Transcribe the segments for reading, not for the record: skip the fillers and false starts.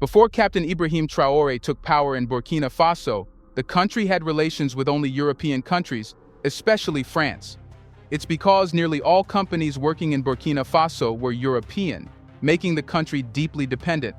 Before Captain Ibrahim Traore took power in Burkina Faso, the country had relations with only European countries, especially France. It's because nearly all companies working in Burkina Faso were European, making the country deeply dependent.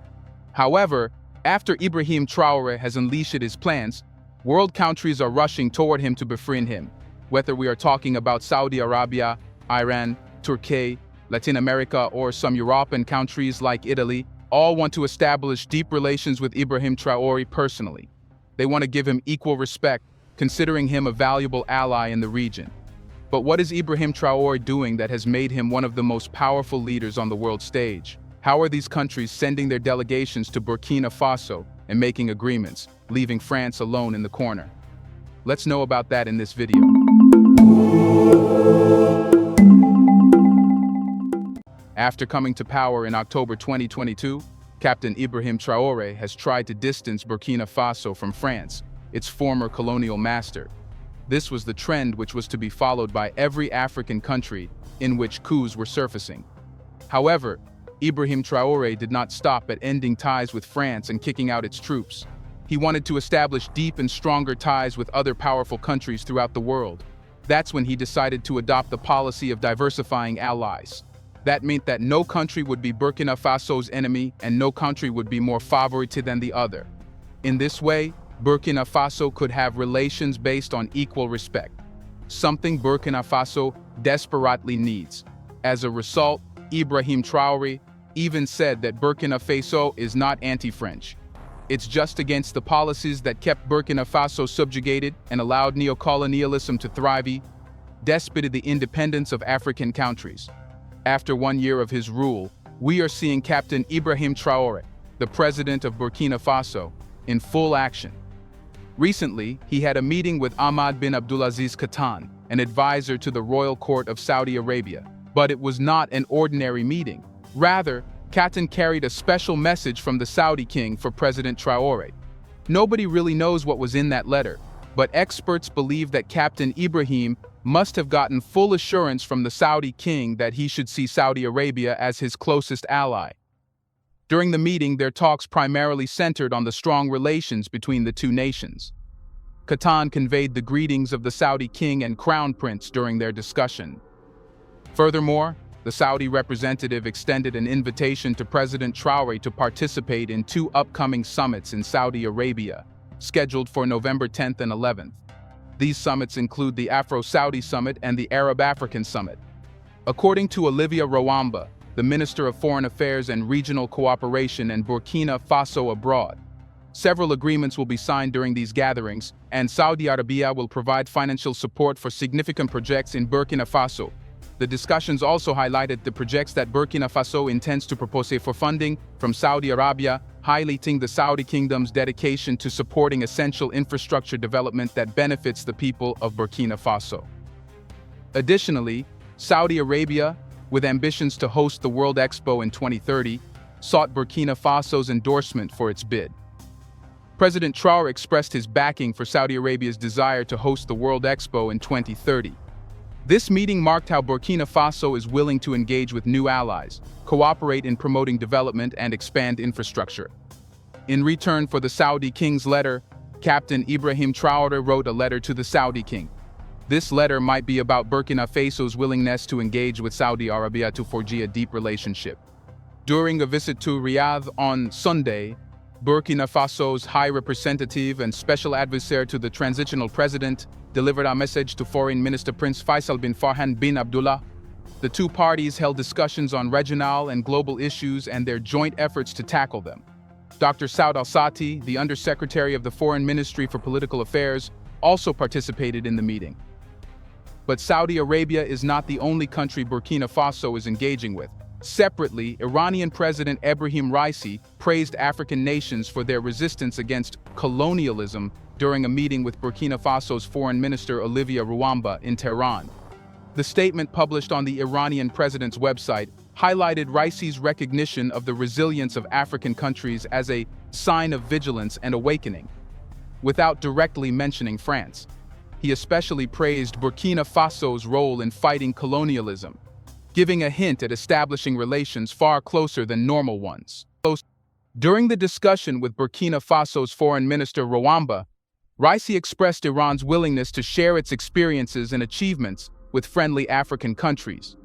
However, after Ibrahim Traore has unleashed his plans, world countries are rushing toward him to befriend him. Whether we are talking about Saudi Arabia, Iran, Turkey, Latin America, or some European countries like Italy, all want to establish deep relations with Ibrahim Traore personally. They want to give him equal respect, considering him a valuable ally in the region. But what is Ibrahim Traore doing that has made him one of the most powerful leaders on the world stage? How are these countries sending their delegations to Burkina Faso and making agreements, leaving France alone in the corner? Let's know about that in this video. After coming to power in October 2022, Captain Ibrahim Traore has tried to distance Burkina Faso from France, its former colonial master. This was the trend which was to be followed by every African country in which coups were surfacing. However, Ibrahim Traore did not stop at ending ties with France and kicking out its troops. He wanted to establish deep and stronger ties with other powerful countries throughout the world. That's when he decided to adopt the policy of diversifying allies. That meant that no country would be Burkina Faso's enemy and no country would be more favorited than the other. In this way, Burkina Faso could have relations based on equal respect, something Burkina Faso desperately needs. As a result, Ibrahim Traore even said that Burkina Faso is not anti-French. It's just against the policies that kept Burkina Faso subjugated and allowed neocolonialism to thrive, disputed the independence of African countries. After 1 year of his rule, we are seeing Captain Ibrahim Traore, the president of Burkina Faso, in full action. Recently, he had a meeting with Ahmad bin Abdulaziz Katan, an advisor to the royal court of Saudi Arabia. But it was not an ordinary meeting. Rather, Katan carried a special message from the Saudi king for President Traore. Nobody really knows what was in that letter, but experts believe that Captain Ibrahim must have gotten full assurance from the Saudi king that he should see Saudi Arabia as his closest ally. During the meeting, their talks primarily centered on the strong relations between the two nations. Katan conveyed the greetings of the Saudi king and crown prince during their discussion. Furthermore, the Saudi representative extended an invitation to President Traore to participate in 2 upcoming summits in Saudi Arabia, scheduled for November 10th and 11th. These summits include the Afro-Saudi Summit and the Arab-African Summit. According to Olivier Rouamba, the Minister of Foreign Affairs and Regional Cooperation in Burkina Faso abroad, several agreements will be signed during these gatherings, and Saudi Arabia will provide financial support for significant projects in Burkina Faso. The discussions also highlighted the projects that Burkina Faso intends to propose for funding from Saudi Arabia, highlighting the Saudi kingdom's dedication to supporting essential infrastructure development that benefits the people of Burkina Faso. Additionally, Saudi Arabia, with ambitions to host the World Expo in 2030, sought Burkina Faso's endorsement for its bid. President Traore expressed his backing for Saudi Arabia's desire to host the World Expo in 2030. This meeting marked how Burkina Faso is willing to engage with new allies, cooperate in promoting development, and expand infrastructure. In return for the Saudi king's letter, Captain Ibrahim Traore wrote a letter to the Saudi king. This letter might be about Burkina Faso's willingness to engage with Saudi Arabia to forge a deep relationship. During a visit to Riyadh on Sunday, Burkina Faso's High Representative and Special Advisor to the Transitional President delivered a message to Foreign Minister Prince Faisal bin Farhan bin Abdullah. The 2 parties held discussions on regional and global issues and their joint efforts to tackle them. Dr. Saud Al-Sati, the Undersecretary of the Foreign Ministry for Political Affairs, also participated in the meeting. But Saudi Arabia is not the only country Burkina Faso is engaging with. Separately, Iranian President Ebrahim Raisi praised African nations for their resistance against colonialism during a meeting with Burkina Faso's Foreign Minister Olivier Rouamba in Tehran. The statement published on the Iranian president's website highlighted Raisi's recognition of the resilience of African countries as a sign of vigilance and awakening, without directly mentioning France. He especially praised Burkina Faso's role in fighting colonialism, giving a hint at establishing relations far closer than normal ones. During the discussion with Burkina Faso's Foreign Minister Rwanda, Raisi expressed Iran's willingness to share its experiences and achievements with friendly African countries.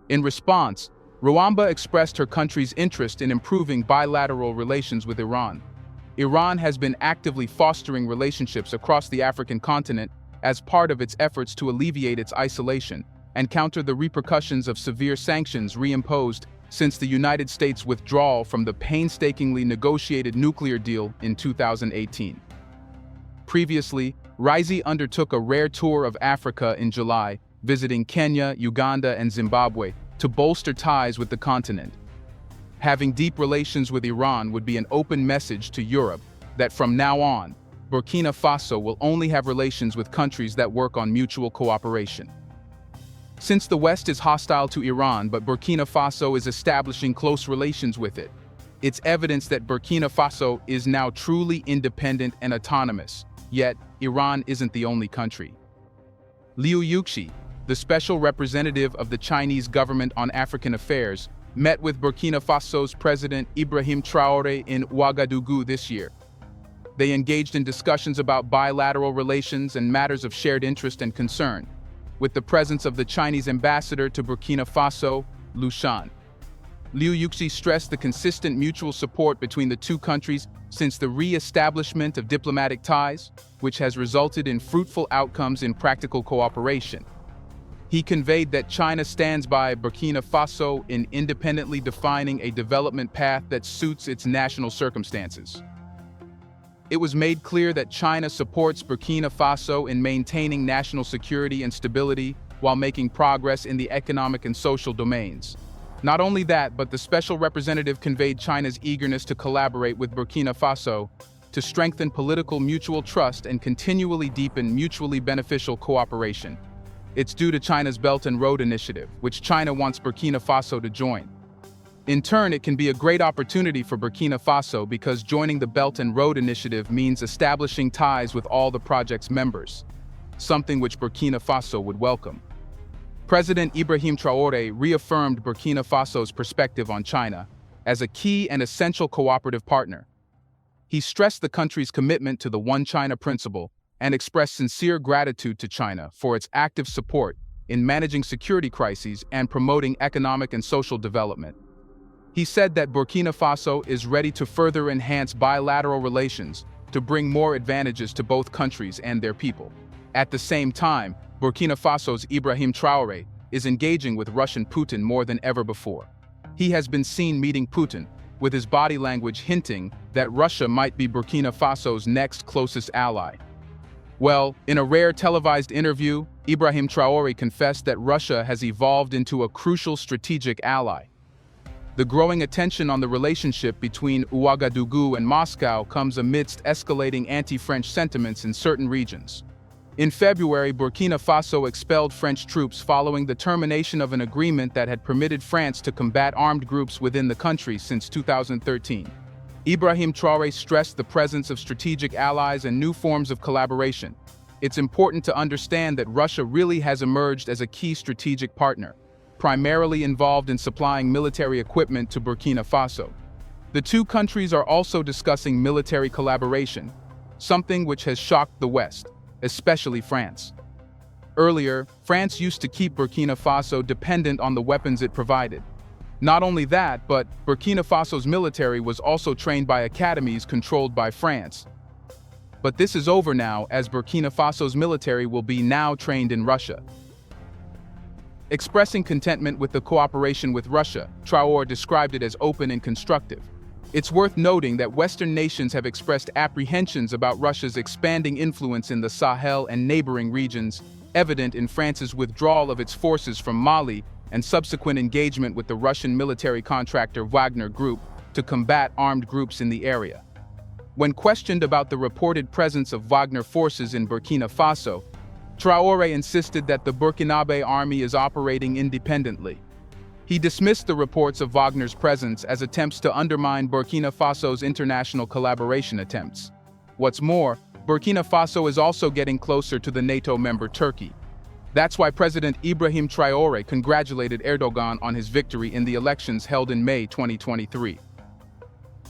In response, Rwanda expressed her country's interest in improving bilateral relations with Iran. Iran has been actively fostering relationships across the African continent as part of its efforts to alleviate its isolation and counter the repercussions of severe sanctions reimposed since the United States' withdrawal from the painstakingly negotiated nuclear deal in 2018. Previously, Raisi undertook a rare tour of Africa in July, visiting Kenya, Uganda, and Zimbabwe to bolster ties with the continent. Having deep relations with Iran would be an open message to Europe that from now on, Burkina Faso will only have relations with countries that work on mutual cooperation. Since the West is hostile to Iran but Burkina Faso is establishing close relations with it, it's evidence that Burkina Faso is now truly independent and autonomous. Yet, Iran isn't the only country. Liu Yuxi, the special representative of the Chinese government on African affairs, met with Burkina Faso's President Ibrahim Traore in Ouagadougou this year. They engaged in discussions about bilateral relations and matters of shared interest and concern, with the presence of the Chinese ambassador to Burkina Faso, Liu Shan. Liu Yuxi stressed the consistent mutual support between the two countries since the re-establishment of diplomatic ties, which has resulted in fruitful outcomes in practical cooperation. He conveyed that China stands by Burkina Faso in independently defining a development path that suits its national circumstances. It was made clear that China supports Burkina Faso in maintaining national security and stability while making progress in the economic and social domains. Not only that, but the special representative conveyed China's eagerness to collaborate with Burkina Faso to strengthen political mutual trust and continually deepen mutually beneficial cooperation. It's due to China's Belt and Road Initiative, which China wants Burkina Faso to join. In turn, it can be a great opportunity for Burkina Faso because joining the Belt and Road Initiative means establishing ties with all the project's members, something which Burkina Faso would welcome. President Ibrahim Traore reaffirmed Burkina Faso's perspective on China as a key and essential cooperative partner. He stressed the country's commitment to the One China principle and expressed sincere gratitude to China for its active support in managing security crises and promoting economic and social development. He said that Burkina Faso is ready to further enhance bilateral relations to bring more advantages to both countries and their people. At the same time, Burkina Faso's Ibrahim Traore is engaging with Russian Putin more than ever before. He has been seen meeting Putin, with his body language hinting that Russia might be Burkina Faso's next closest ally. Well, in a rare televised interview, Ibrahim Traore confessed that Russia has evolved into a crucial strategic ally. The growing attention on the relationship between Ouagadougou and Moscow comes amidst escalating anti-French sentiments in certain regions. In February, Burkina Faso expelled French troops following the termination of an agreement that had permitted France to combat armed groups within the country since 2013. Ibrahim Traore stressed the presence of strategic allies and new forms of collaboration. It's important to understand that Russia really has emerged as a key strategic partner, primarily involved in supplying military equipment to Burkina Faso. The two countries are also discussing military collaboration, something which has shocked the West, especially France. Earlier, France used to keep Burkina Faso dependent on the weapons it provided. Not only that, but Burkina Faso's military was also trained by academies controlled by France. But this is over now, as Burkina Faso's military will be now trained in Russia. Expressing contentment with the cooperation with Russia, Traore described it as open and constructive. It's worth noting that Western nations have expressed apprehensions about Russia's expanding influence in the Sahel and neighboring regions, evident in France's withdrawal of its forces from Mali and subsequent engagement with the Russian military contractor Wagner Group to combat armed groups in the area. When questioned about the reported presence of Wagner forces in Burkina Faso, Traore insisted that the Burkinabe army is operating independently. He dismissed the reports of Wagner's presence as attempts to undermine Burkina Faso's international collaboration attempts. What's more, Burkina Faso is also getting closer to the NATO member Turkey. That's why President Ibrahim Traore congratulated Erdogan on his victory in the elections held in May 2023.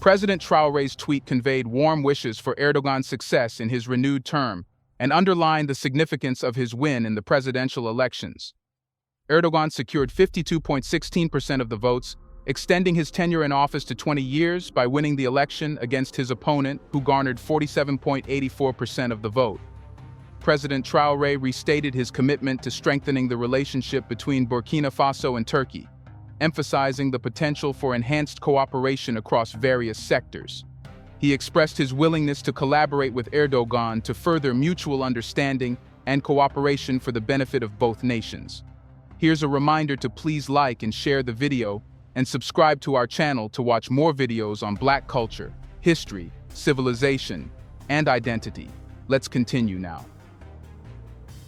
President Traore's tweet conveyed warm wishes for Erdogan's success in his renewed term and underlined the significance of his win in the presidential elections. Erdogan secured 52.16% of the votes, extending his tenure in office to 20 years by winning the election against his opponent, who garnered 47.84% of the vote. President Traore restated his commitment to strengthening the relationship between Burkina Faso and Turkey, emphasizing the potential for enhanced cooperation across various sectors. He expressed his willingness to collaborate with Erdogan to further mutual understanding and cooperation for the benefit of both nations. Here's a reminder to please like and share the video and subscribe to our channel to watch more videos on Black culture, history, civilization, and identity. Let's continue now.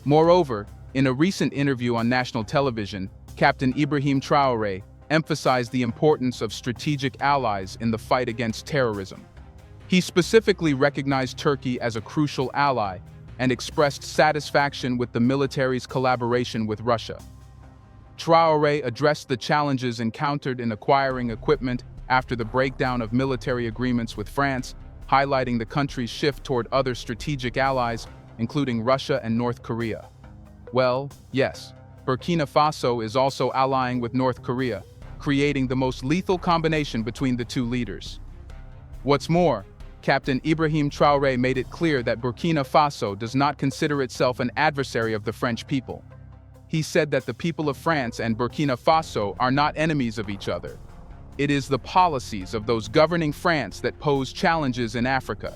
Moreover, in a recent interview on national television, Captain Ibrahim Traore emphasized the importance of strategic allies in the fight against terrorism. He specifically recognized Turkey as a crucial ally and expressed satisfaction with the military's collaboration with Russia. Traore addressed the challenges encountered in acquiring equipment after the breakdown of military agreements with France, highlighting the country's shift toward other strategic allies, including Russia and North Korea. Well, yes, Burkina Faso is also allying with North Korea, creating the most lethal combination between the two leaders. What's more, Captain Ibrahim Traore made it clear that Burkina Faso does not consider itself an adversary of the French people. He said that the people of France and Burkina Faso are not enemies of each other. It is the policies of those governing France that pose challenges in Africa.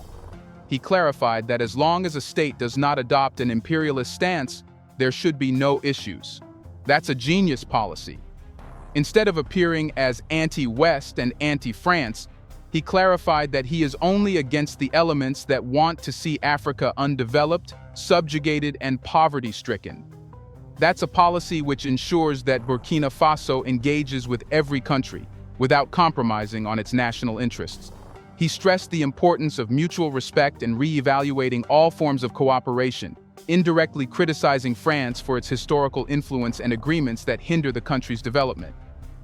He clarified that as long as a state does not adopt an imperialist stance, there should be no issues. That's a genius policy. Instead of appearing as anti-West and anti-France, he clarified that he is only against the elements that want to see Africa undeveloped, subjugated, and poverty-stricken. That's a policy which ensures that Burkina Faso engages with every country, without compromising on its national interests. He stressed the importance of mutual respect and re-evaluating all forms of cooperation, indirectly criticizing France for its historical influence and agreements that hinder the country's development.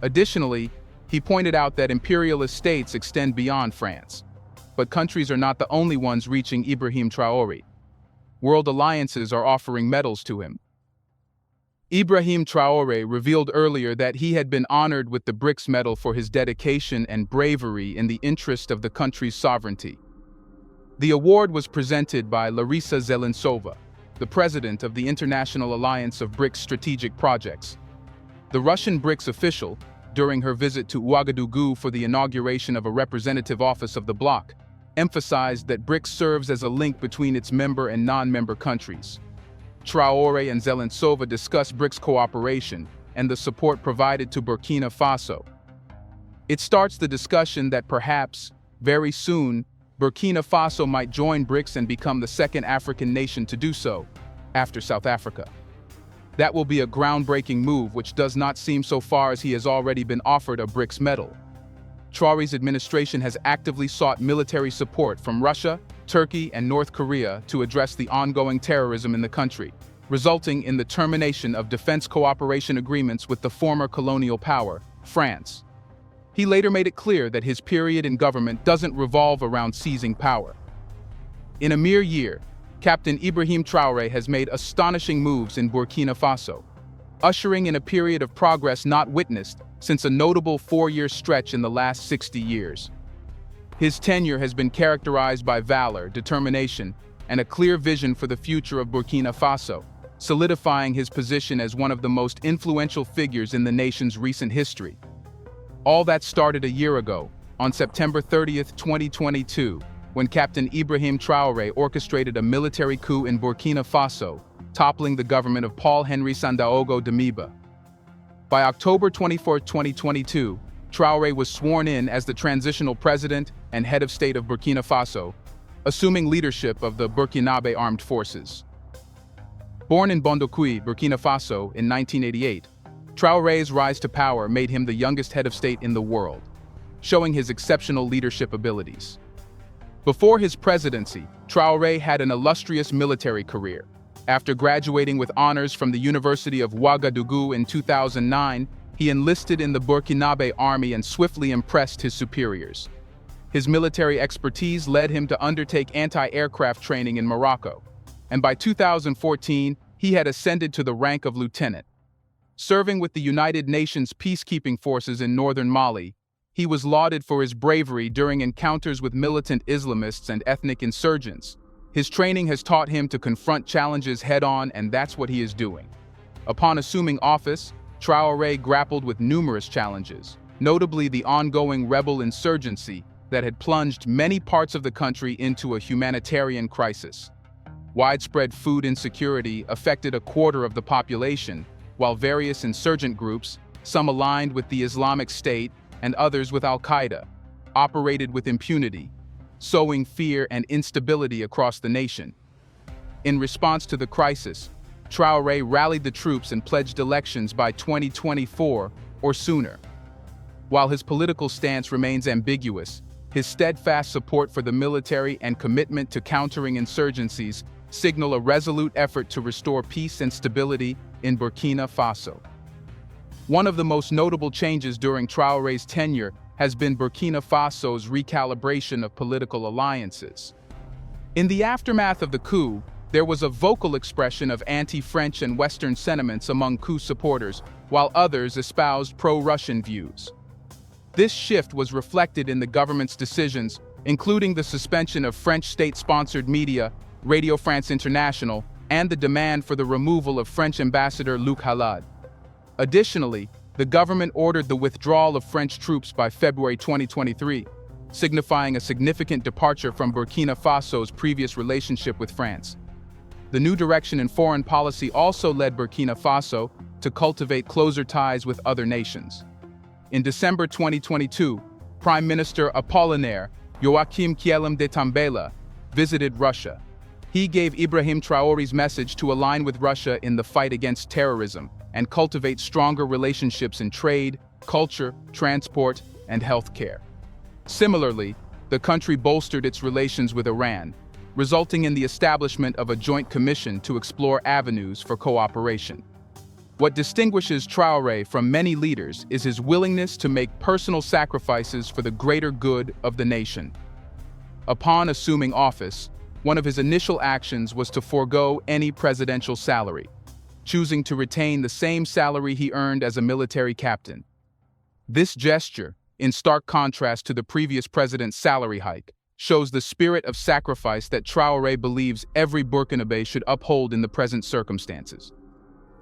Additionally, he pointed out that imperialist states extend beyond France. But countries are not the only ones reaching Ibrahim Traore. World alliances are offering medals to him. Ibrahim Traore revealed earlier that he had been honored with the BRICS medal for his dedication and bravery in the interest of the country's sovereignty. The award was presented by Larisa Zelentsova, the president of the International Alliance of BRICS Strategic Projects. The Russian BRICS official, during her visit to Ouagadougou for the inauguration of a representative office of the bloc, emphasized that BRICS serves as a link between its member and non-member countries. Traore and Zelentsova discussed BRICS cooperation and the support provided to Burkina Faso. It starts the discussion that perhaps, very soon, Burkina Faso might join BRICS and become the second African nation to do so, after South Africa. That will be a groundbreaking move which does not seem so far as he has already been offered a BRICS medal. Traore's administration has actively sought military support from Russia, Turkey, and North Korea to address the ongoing terrorism in the country, resulting in the termination of defense cooperation agreements with the former colonial power, France. He later made it clear that his period in government doesn't revolve around seizing power. In a mere year, Captain Ibrahim Traore has made astonishing moves in Burkina Faso, ushering in a period of progress not witnessed since a notable 4-year stretch in the last 60 years. His tenure has been characterized by valor, determination, and a clear vision for the future of Burkina Faso, solidifying his position as one of the most influential figures in the nation's recent history. All that started a year ago, on September 30, 2022, when Captain Ibrahim Traore orchestrated a military coup in Burkina Faso, toppling the government of Paul-Henri Sandaogo Damiba. By October 24, 2022, Traore was sworn in as the transitional president and head of state of Burkina Faso, assuming leadership of the Burkinabe Armed Forces. Born in Bondoukoui, Burkina Faso, in 1988, Traore's rise to power made him the youngest head of state in the world, showing his exceptional leadership abilities. Before his presidency, Traore had an illustrious military career. After graduating with honors from the University of Ouagadougou in 2009, he enlisted in the Burkinabe army and swiftly impressed his superiors. His military expertise led him to undertake anti-aircraft training in Morocco, and by 2014, he had ascended to the rank of lieutenant. Serving with the United Nations peacekeeping forces in northern Mali, he was lauded for his bravery during encounters with militant Islamists and ethnic insurgents. His training has taught him to confront challenges head-on, and that's what he is doing. Upon assuming office, Traore grappled with numerous challenges, notably the ongoing rebel insurgency that had plunged many parts of the country into a humanitarian crisis. Widespread food insecurity affected a quarter of the population, while various insurgent groups, some aligned with the Islamic State and others with Al-Qaeda, operated with impunity, sowing fear and instability across the nation. In response to the crisis, Traore rallied the troops and pledged elections by 2024 or sooner. While his political stance remains ambiguous, his steadfast support for the military and commitment to countering insurgencies signal a resolute effort to restore peace and stability in Burkina Faso. One of the most notable changes during Traore's tenure has been Burkina Faso's recalibration of political alliances. In the aftermath of the coup, there was a vocal expression of anti-French and Western sentiments among coup supporters, while others espoused pro-Russian views. This shift was reflected in the government's decisions, including the suspension of French state-sponsored media, Radio France International, and the demand for the removal of French ambassador Luc Halad. Additionally, the government ordered the withdrawal of French troops by February 2023, signifying a significant departure from Burkina Faso's previous relationship with France. The new direction in foreign policy also led Burkina Faso to cultivate closer ties with other nations. In December 2022, Prime Minister Apollinaire Joachim Kielem de Tambela visited Russia. He gave Ibrahim Traore's message to align with Russia in the fight against terrorism and cultivate stronger relationships in trade, culture, transport, and healthcare. Similarly, the country bolstered its relations with Iran, resulting in the establishment of a joint commission to explore avenues for cooperation. What distinguishes Traore from many leaders is his willingness to make personal sacrifices for the greater good of the nation. Upon assuming office, one of his initial actions was to forego any presidential salary, choosing to retain the same salary he earned as a military captain. This gesture, in stark contrast to the previous president's salary hike, shows the spirit of sacrifice that Traore believes every Burkinabe should uphold in the present circumstances.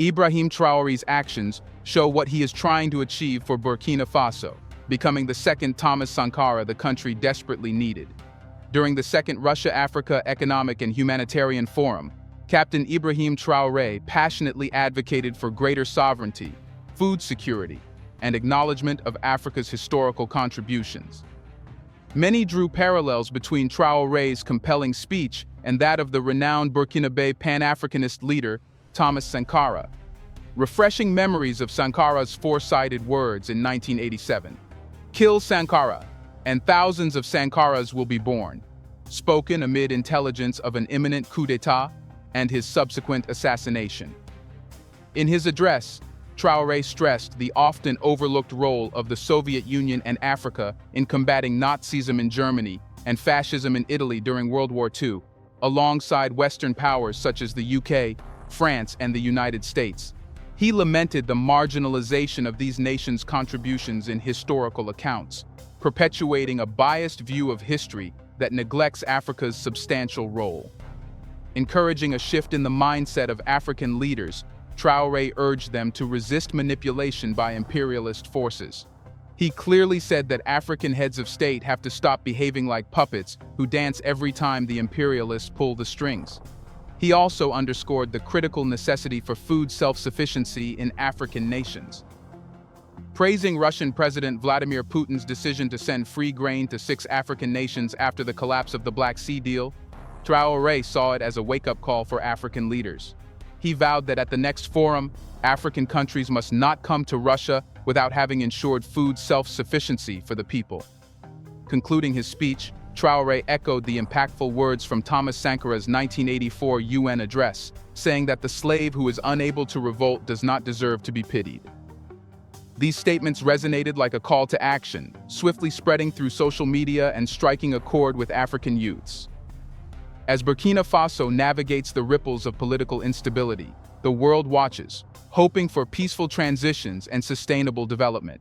Ibrahim Traore's actions show what he is trying to achieve for Burkina Faso, becoming the second Thomas Sankara the country desperately needed. During the second Russia-Africa Economic and Humanitarian Forum, Captain Ibrahim Traore passionately advocated for greater sovereignty, food security, and acknowledgement of Africa's historical contributions. Many drew parallels between Traore's compelling speech and that of the renowned Burkinabe Pan-Africanist leader, Thomas Sankara, refreshing memories of Sankara's four-sided words in 1987. "Kill Sankara, and thousands of Sankaras will be born," spoken amid intelligence of an imminent coup d'etat and his subsequent assassination. In his address, Traore stressed the often overlooked role of the Soviet Union and Africa in combating Nazism in Germany and fascism in Italy during World War II, alongside Western powers such as the UK, France, and the United States. He lamented the marginalization of these nations' contributions in historical accounts, perpetuating a biased view of history that neglects Africa's substantial role. Encouraging a shift in the mindset of African leaders, Traore urged them to resist manipulation by imperialist forces. He clearly said that African heads of state have to stop behaving like puppets who dance every time the imperialists pull the strings. He also underscored the critical necessity for food self-sufficiency in African nations. Praising Russian President Vladimir Putin's decision to send free grain to 6 African nations after the collapse of the Black Sea deal, Traore saw it as a wake-up call for African leaders. He vowed that at the next forum, African countries must not come to Russia without having ensured food self-sufficiency for the people. Concluding his speech, Traore echoed the impactful words from Thomas Sankara's 1984 UN address, saying that the slave who is unable to revolt does not deserve to be pitied. These statements resonated like a call to action, swiftly spreading through social media and striking a chord with African youths. As Burkina Faso navigates the ripples of political instability, the world watches, hoping for peaceful transitions and sustainable development.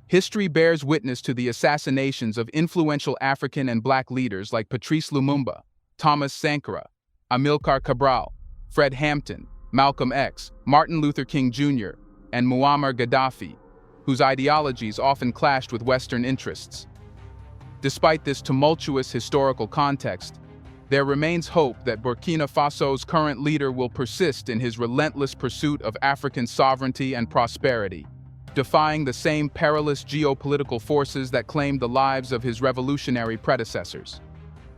History bears witness to the assassinations of influential African and Black leaders like Patrice Lumumba, Thomas Sankara, Amilcar Cabral, Fred Hampton, Malcolm X, Martin Luther King Jr., and Muammar Gaddafi, whose ideologies often clashed with Western interests. Despite this tumultuous historical context, there remains hope that Burkina Faso's current leader will persist in his relentless pursuit of African sovereignty and prosperity, defying the same perilous geopolitical forces that claimed the lives of his revolutionary predecessors.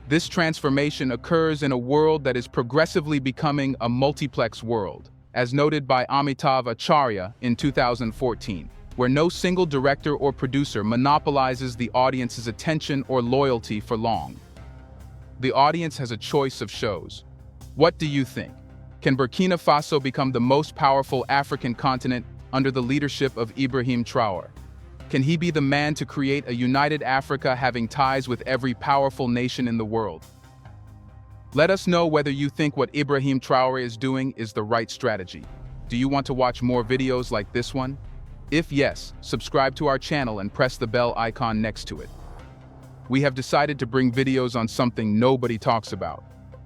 This transformation occurs in a world that is progressively becoming a multiplex world, as noted by Amitav Acharya in 2014. Where no single director or producer monopolizes the audience's attention or loyalty for long. The audience has a choice of shows. What do you think? Can Burkina Faso become the most powerful African continent under the leadership of Ibrahim Traore? Can he be the man to create a united Africa having ties with every powerful nation in the world? Let us know whether you think what Ibrahim Traore is doing is the right strategy. Do you want to watch more videos like this one? If yes, subscribe to our channel and press the bell icon next to it. We have decided to bring videos on something nobody talks about: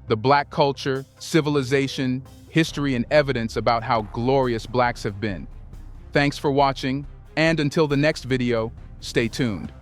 the Black culture, civilization, history, and evidence about how glorious Blacks have been. Thanks for watching, and until the next video, stay tuned.